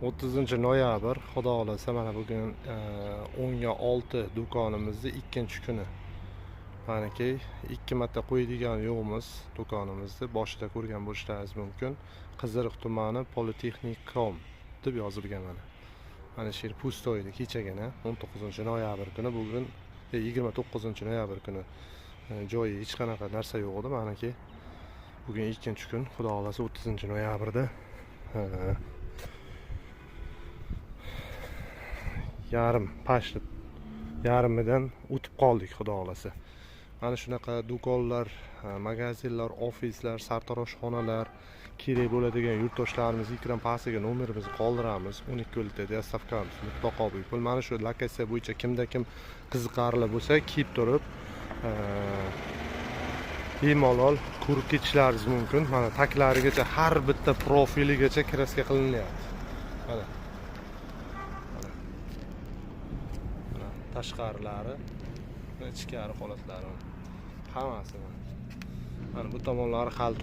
30 noyabr, xudo xolasa mana bugun 10:06 do'konimizni ikkinchi kuni. Manaki 2 marta qo'yadigan yo'qmiz do'konimizni. Boshida ko'rgan bo'lishlaringiz mumkin. Qiziriq tumani Politexnikom deb yozilgan mana. Mana shu yer pusto edi kechagina 19-noyabr kuni, bugun 29-noyabr kuni joyi hech qanaqa narsa yo'q edi. Manaki bugun ikkinchi kun, xudo xolasa 30-noyabrda yarimidan o'tib qoldik, xudo xolasa. Mana shunaqa do'konlar, magazinlar, ofislar, sartaroshxonalar, kerak bo'ladigan yurtdoshlarimiz ekran pastiga nomerimizni qoldiramiz. 12 dostavkamiz mutlaqo bepul. Mana shu lokatsiya bo'yicha kimda kim qiziqarli bo'lsa, kelib turib bemalol ko'rib ketishlaringiz mumkin. Mana taklarigacha, har bitta profiligacha kraska qilinyapti. Mana tashqarilari, ichkari holatlari hammasi. Mana bu tomonlari hali